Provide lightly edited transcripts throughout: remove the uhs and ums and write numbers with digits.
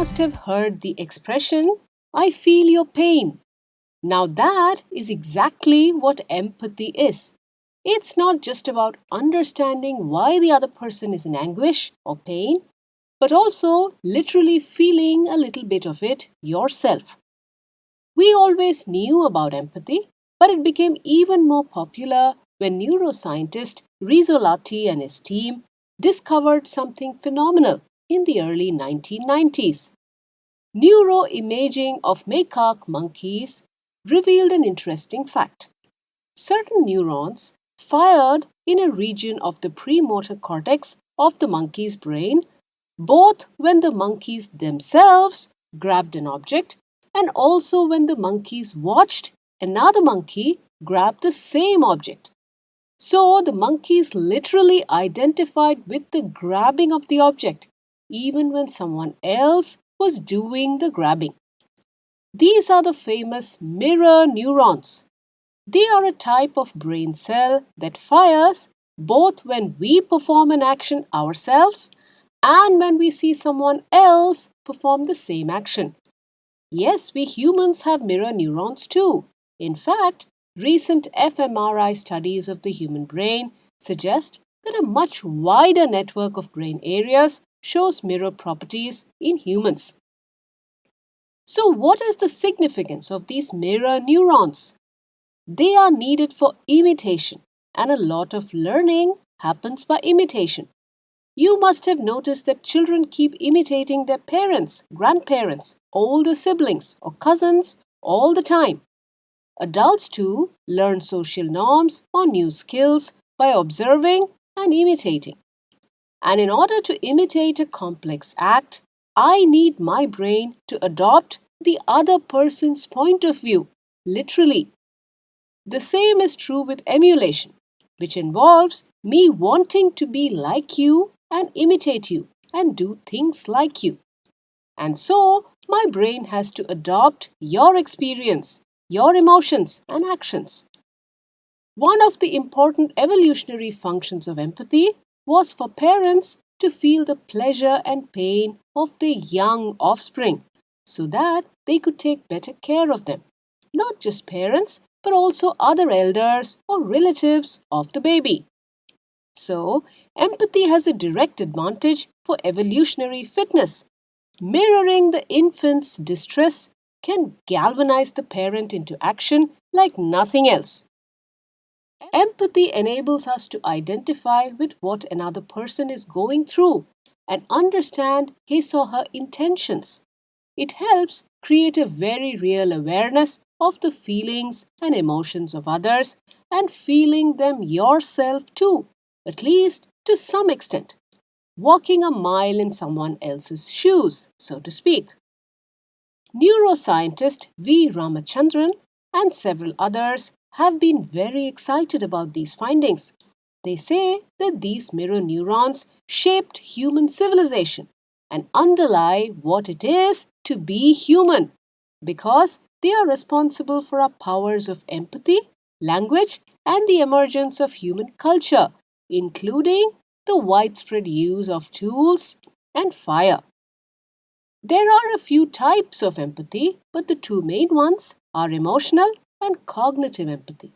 must have heard the expression, "I feel your pain." Now, that is exactly what empathy is. It's not just about understanding why the other person is in anguish or pain, but also literally feeling a little bit of it yourself. We always knew about empathy, but it became even more popular when neuroscientist Rizzolatti and his team discovered something phenomenal in the early 1990s. Neuroimaging of macaque monkeys revealed an interesting fact. Certain neurons fired in a region of the premotor cortex of the monkey's brain, both when the monkeys themselves grabbed an object and also when the monkeys watched another monkey grab the same object. So the monkeys literally identified with the grabbing of the object, even when someone else was doing the grabbing. These are the famous mirror neurons. They are a type of brain cell that fires both when we perform an action ourselves and when we see someone else perform the same action. Yes, we humans have mirror neurons too. In fact, recent fMRI studies of the human brain suggest that a much wider network of brain areas shows mirror properties in humans. So, what is the significance of these mirror neurons? They are needed for imitation, and a lot of learning happens by imitation. You must have noticed that children keep imitating their parents, grandparents, older siblings, or cousins all the time. Adults too learn social norms or new skills by observing and imitating. And in order to imitate a complex act, I need my brain to adopt the other person's point of view, literally. The same is true with emulation, which involves me wanting to be like you and imitate you and do things like you. And so, my brain has to adopt your experience, your emotions, and actions. One of the important evolutionary functions of empathy was for parents to feel the pleasure and pain of their young offspring so that they could take better care of them. Not just parents, but also other elders or relatives of the baby. So, empathy has a direct advantage for evolutionary fitness. Mirroring the infant's distress can galvanize the parent into action like nothing else. Empathy enables us to identify with what another person is going through and understand his or her intentions. It helps create a very real awareness of the feelings and emotions of others and feeling them yourself too, at least to some extent. Walking a mile in someone else's shoes, so to speak. Neuroscientist V. Ramachandran and several others have been very excited about these findings. They say that these mirror neurons shaped human civilization and underlie what it is to be human because they are responsible for our powers of empathy, language, and the emergence of human culture, including the widespread use of tools and fire. There are a few types of empathy, but the two main ones are emotional and cognitive empathy.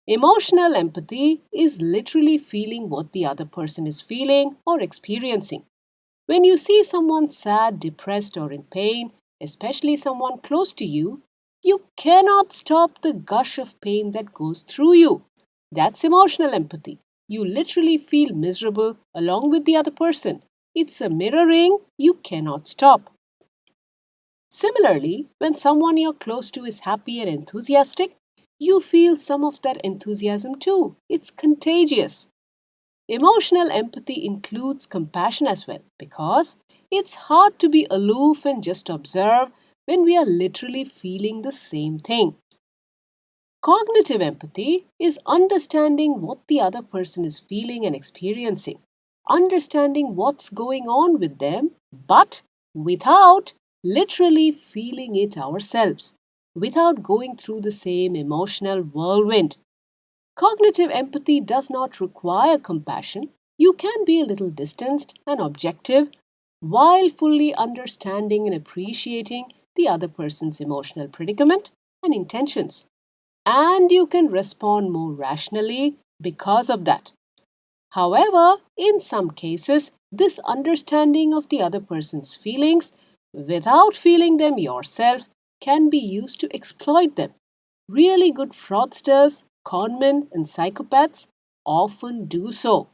Emotional empathy is literally feeling what the other person is feeling or experiencing. When you see someone sad, depressed, or in pain, especially someone close to you, you cannot stop the gush of pain that goes through you. That's emotional empathy. You literally feel miserable along with the other person. It's a mirroring you cannot stop. Similarly, when someone you're close to is happy and enthusiastic, you feel some of that enthusiasm too. It's contagious. Emotional empathy includes compassion as well because it's hard to be aloof and just observe when we are literally feeling the same thing. Cognitive empathy is understanding what the other person is feeling and experiencing, understanding what's going on with them, but without literally feeling it ourselves, without going through the same emotional whirlwind. Cognitive empathy does not require compassion. You can be a little distanced and objective, while fully understanding and appreciating the other person's emotional predicament and intentions. And you can respond more rationally because of that. However, in some cases, this understanding of the other person's feelings without feeling them yourself can be used to exploit them. Really good fraudsters, conmen, and psychopaths often do so.